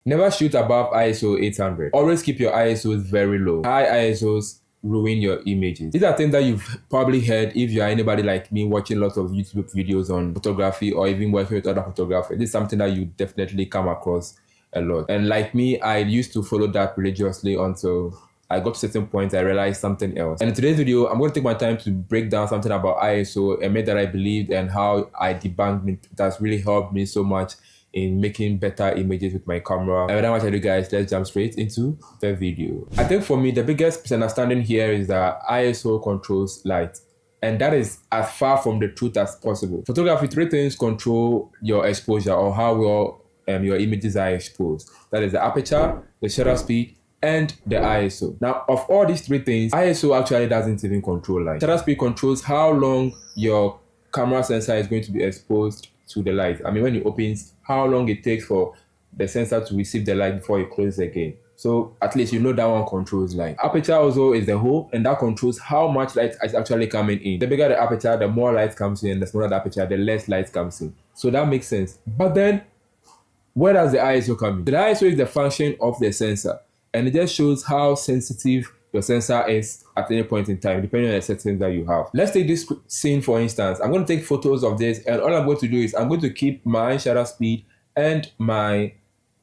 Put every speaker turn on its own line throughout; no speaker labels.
Never shoot above ISO 800. Always keep your ISOs very low. High ISOs ruin your images. These are things that you've probably heard if you are anybody like me watching lots of YouTube videos on photography or even working with other photographers. This is something that you definitely come across a lot. And like me, I used to follow that religiously until I got to certain points, I realized something else. And in today's video, I'm going to take my time to break down something about ISO, a myth that I believed and how I debunked it. That's really helped me so much in making better images with my camera. And without much ado, guys, let's jump straight into the video. I think for me, the biggest misunderstanding here is that ISO controls light. And that is as far from the truth as possible. Photography, three things control your exposure or how well your images are exposed. That is the aperture, the shutter speed, and the ISO. Now, of all these three things, ISO actually doesn't even control light. Shutter speed controls how long your camera sensor is going to be exposed to the light. I mean, when it opens, how long it takes for the sensor to receive the light before it closes again. So at least you know that one controls light. Aperture also is the hole, and that controls how much light is actually coming in. The bigger the aperture, the more light comes in. The smaller the aperture, the less light comes in. So that makes sense. But then, where does the ISO come in? The ISO is the function of the sensor, and it just shows how sensitive your sensor is at any point in time, depending on the settings that you have. Let's take this scene for instance. I'm going to take photos of this, and all I'm going to do is I'm going to keep my shutter speed and my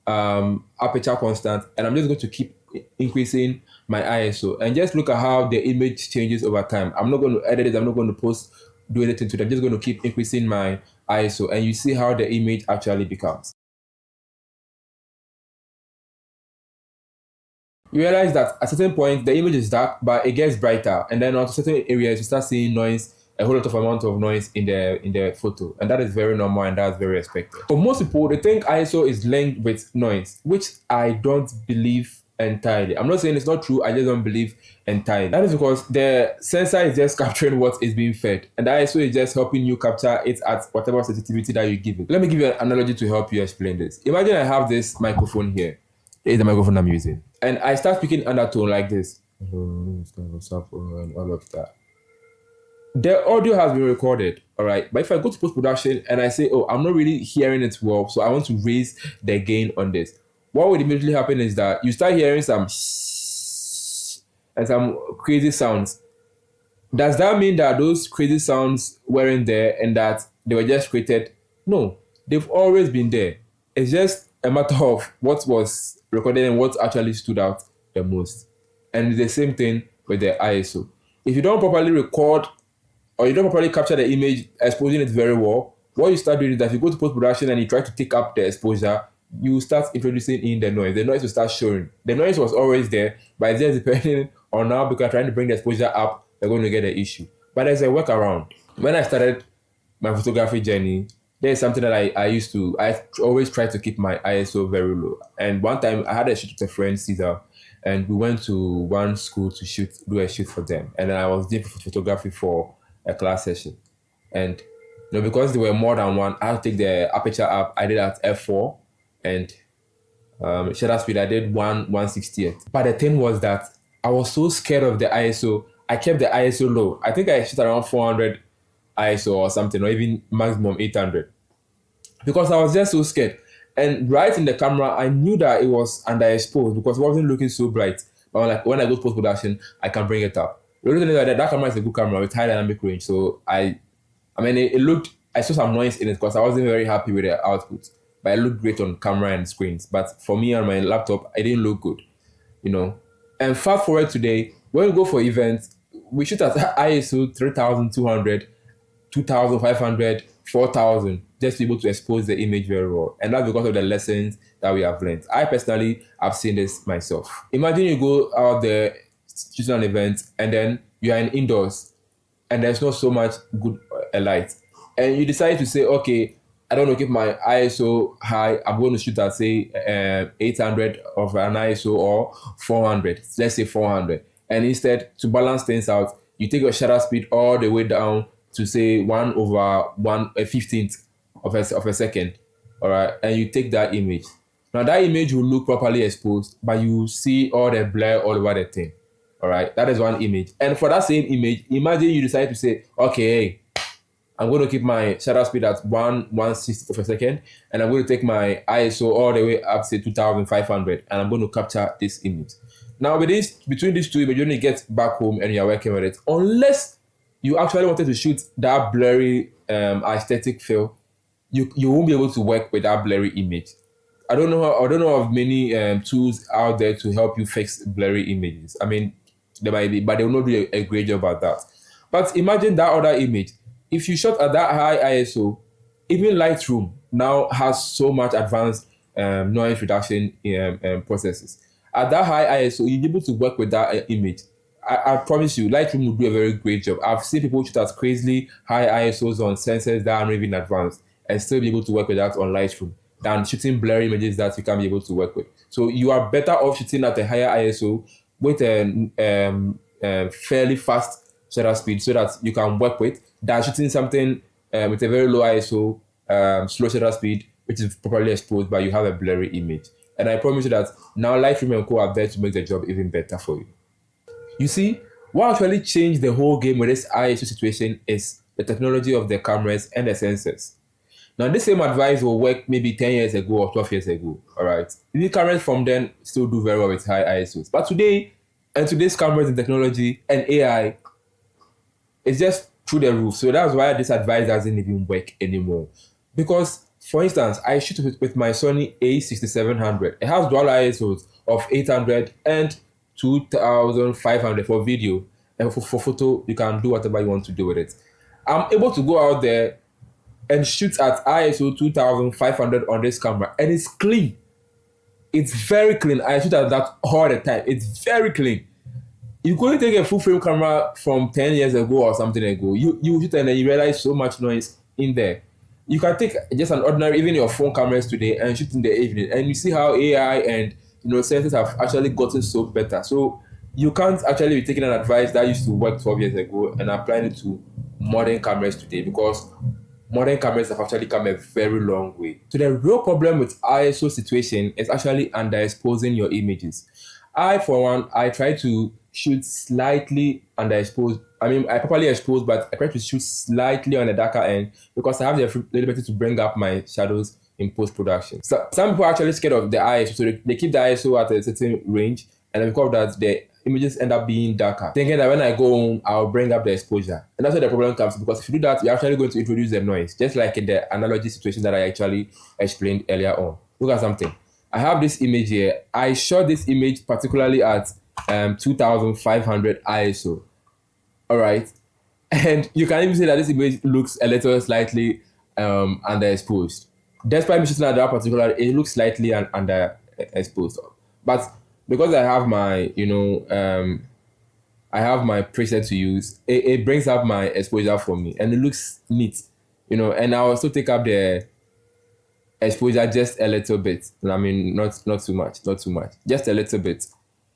aperture constant, and I'm just going to keep increasing my ISO and just look at how the image changes over time. I'm not going to edit it, I'm not going to do anything to it. I'm just going to keep increasing my ISO, and you see how the image actually becomes. You realize that at a certain point the image is dark, but it gets brighter, and then on certain areas you start seeing noise, a whole lot of amount of noise in the photo, and that is very normal and that's very expected. For most people, they think ISO is linked with noise, which I don't believe entirely. I'm not saying it's not true, I just don't believe entirely. That is because the sensor is just capturing what is being fed, and the ISO is just helping you capture it at whatever sensitivity that you give it. Let me give you an analogy to help you explain this. Imagine I have this microphone here. Is the microphone I'm using, and I start speaking undertone like this, Sarfo and all of that. The audio has been recorded, all right. But if I go to post-production and I say, oh, I'm not really hearing it well, so I want to raise the gain on this, what would immediately happen is that you start hearing some and some crazy sounds. Does that mean that those crazy sounds weren't there and that they were just created? No, they've always been there. It's just a matter of what was recorded and what actually stood out the most. And it's the same thing with the ISO. If you don't properly record or you don't properly capture the image, exposing it very well, what you start doing is that if you go to post-production and you try to take up the exposure, you start introducing in the noise. The noise will start showing. The noise was always there, but it's just depending on now because trying to bring the exposure up, you're going to get the issue. But there's a workaround. When I started my photography journey, there's something that I always try to keep my ISO very low. And one time I had a shoot with a friend, Caesar, and we went to one school to do a shoot for them. And then I was doing photography for a class session. And because there were more than one, I had to take the aperture up. I did at f4, and shutter speed I did 1/160th. But the thing was that I was so scared of the ISO. I kept the ISO low. I think I shot around 400 ISO or something, or even maximum 800, because I was just so scared. And right in the camera, I knew that it was underexposed because it wasn't looking so bright. But when I go to post-production, I can bring it up. The reason is that camera is a good camera with high dynamic range. So I mean, it looked, I saw some noise in it because I wasn't very happy with the output. But it looked great on camera and screens. But for me on my laptop, it didn't look good, And fast forward today, when we go for events, we shoot at ISO 3200, 2500, 4000, just to be able to expose the image very well. And that's because of the lessons that we have learned. I personally have seen this myself. Imagine you go out there shooting an event and then you are in indoors and there's not so much good light. And you decide to say, okay, I don't want to keep my ISO high. I'm going to shoot at, say, 800 of an ISO or 400. Let's say 400. And instead, to balance things out, you take your shutter speed all the way down to, say, 1/1/15th of a second. All right. And you take that image. Now, that image will look properly exposed, but you see all the blur all over the thing. All right. That is one image. And for that same image, imagine you decide to say, okay, hey, I'm going to keep my shutter speed at 1/160th of a second, and I'm going to take my ISO all the way up to 2500, and I'm going to capture this image. Now, with this, between these two images, when you get back home and you're working with it, unless you actually wanted to shoot that blurry aesthetic feel, you won't be able to work with that blurry image. I don't know of many tools out there to help you fix blurry images. I mean, there might be, but they will not do a great job at that. But imagine that other image. If you shot at that high ISO, even Lightroom now has so much advanced noise reduction processes. At that high ISO, you'll be able to work with that image. I promise you, Lightroom will do a very great job. I've seen people shoot at crazily high ISOs on sensors that are not even advanced and still be able to work with that on Lightroom than shooting blurry images that you can't be able to work with. So you are better off shooting at a higher ISO with a fairly fast shutter speed so that you can work with than shooting something with a very low ISO, slow shutter speed, which is properly exposed, but you have a blurry image. And I promise you that now Lightroom and Co are there to make the job even better for you. You see, what actually changed the whole game with this ISO situation is the technology of the cameras and the sensors. Now, this same advice will work maybe 10 years ago or 12 years ago, all right? The cameras from then still do very well with high ISOs. But today, and today's cameras and technology and AI, it's just through the roof. So that's why this advice doesn't even work anymore. Because, for instance, I shoot with my Sony A6700. It has dual ISOs of 800 and 2500 for video. And for photo, you can do whatever you want to do with it. I'm able to go out there and shoot at ISO 2500 on this camera, and it's clean. It's very clean. I shoot at that all the time. It's very clean. You couldn't take a full frame camera from 10 years ago or something ago. You shoot and then you realize so much noise in there. You can take just an ordinary, even your phone cameras today, and shoot in the evening, and you see how AI and sensors have actually gotten so better. So you can't actually be taking an advice that used to work 12 years ago and applying it to modern cameras today, because modern cameras have actually come a very long way. So the real problem with ISO situation is actually underexposing your images. For one, I try to shoot slightly underexposed. I mean, I properly exposed, but I try to shoot slightly on the darker end because I have the liberty to bring up my shadows in post-production. So some people are actually scared of the ISO, so they keep the ISO at a certain range, and because of that, the images end up being darker, thinking that when I go home, I'll bring up the exposure. And that's where the problem comes, because if you do that, you're actually going to introduce the noise, just like in the analogy situation that I actually explained earlier on. Look at something. I have this image here. I shot this image particularly at 2500 ISO. All right. And you can even say that this image looks a little slightly underexposed. Despite me shooting at that particular, it looks slightly underexposed. But because I have my, I have my preset to use, it brings up my exposure for me, and it looks neat, and I also take up the exposure just a little bit. I mean, not too much, just a little bit.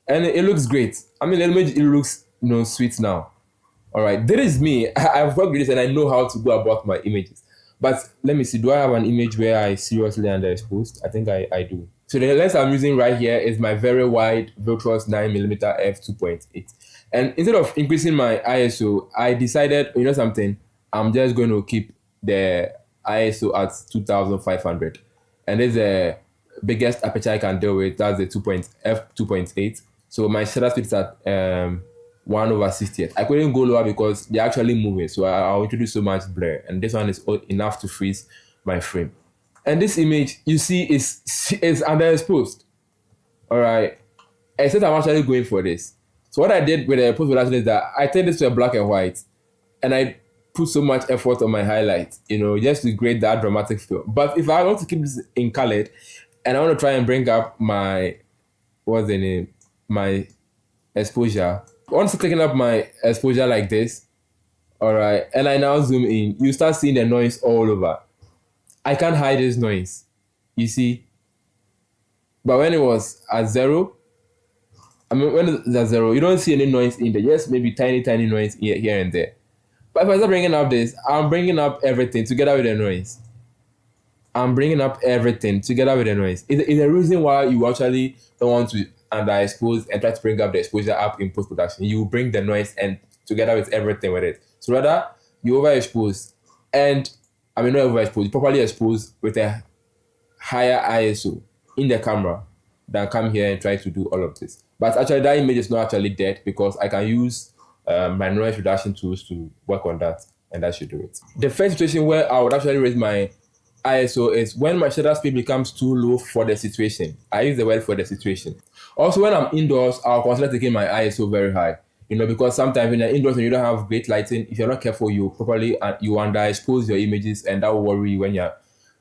And it looks great. I mean, the image, it looks, sweet now. All right, this is me. I've worked with this and I know how to go about my images. But let me see, do I have an image where I seriously underexposed? I think I do. So the lens I'm using right here is my very wide Viltrox 9mm f2.8. And instead of increasing my ISO, I decided, something, I'm just going to keep the ISO at 2500. And this is the biggest aperture I can deal with. That's the f2.8. So my shutter speed is at 1/60th. I couldn't go lower because they're actually moving. So I'll introduce so much blur. And this one is enough to freeze my frame. And this image, you see, is underexposed. All right. Except I'm actually going for this. So what I did with the post-production is that I turned this to a black and white. And I put so much effort on my highlight, just to create that dramatic feel. But if I want to keep this in colored, and I want to try and bring up my, my exposure. Once taking up my exposure like this, all right, and I now zoom in, you start seeing the noise all over. I can't hide this noise, you see. But when it was at zero, when it's at zero, you don't see any noise in there, just maybe tiny noise here and there. But if I start bringing up this, I'm bringing up everything together with the noise. It's a reason why you actually don't want to underexpose and try to bring up the exposure up in post-production. You bring the noise and together with everything with it. So rather, you overexpose And I mean, not overexposed, properly exposed with a higher ISO in the camera than come here and try to do all of this. But actually, that image is not actually dead because I can use my noise reduction tools to work on that, and that should do it. The first situation where I would actually raise my ISO is when my shutter speed becomes too low for the situation. I use the word for the situation. Also, when I'm indoors, I'll consider taking my ISO very high. Because sometimes when you're indoors and you don't have great lighting, if you're not careful, you underexpose your images, and that will worry you when you're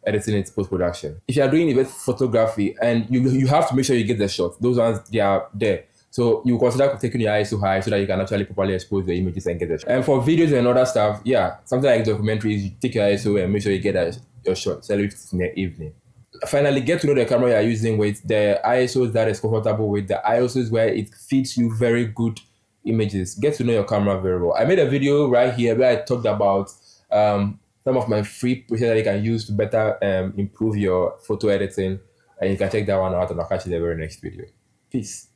editing it post-production. If you're doing event photography and you have to make sure you get the shot, those ones, they are there. So you consider taking your ISO high so that you can actually properly expose the images and get the shot. And for videos and other stuff, yeah, something like documentaries, you take your ISO and make sure you get your shot, especially if it's in the evening. Finally, get to know the camera you're using with, the ISOs that is comfortable with, the ISOs where it feeds you very good images. Get to know your camera very well. I made a video right here where I talked about some of my free presets that you can use to better improve your photo editing, and you can check that one out, and I'll catch you in the very next video. Peace.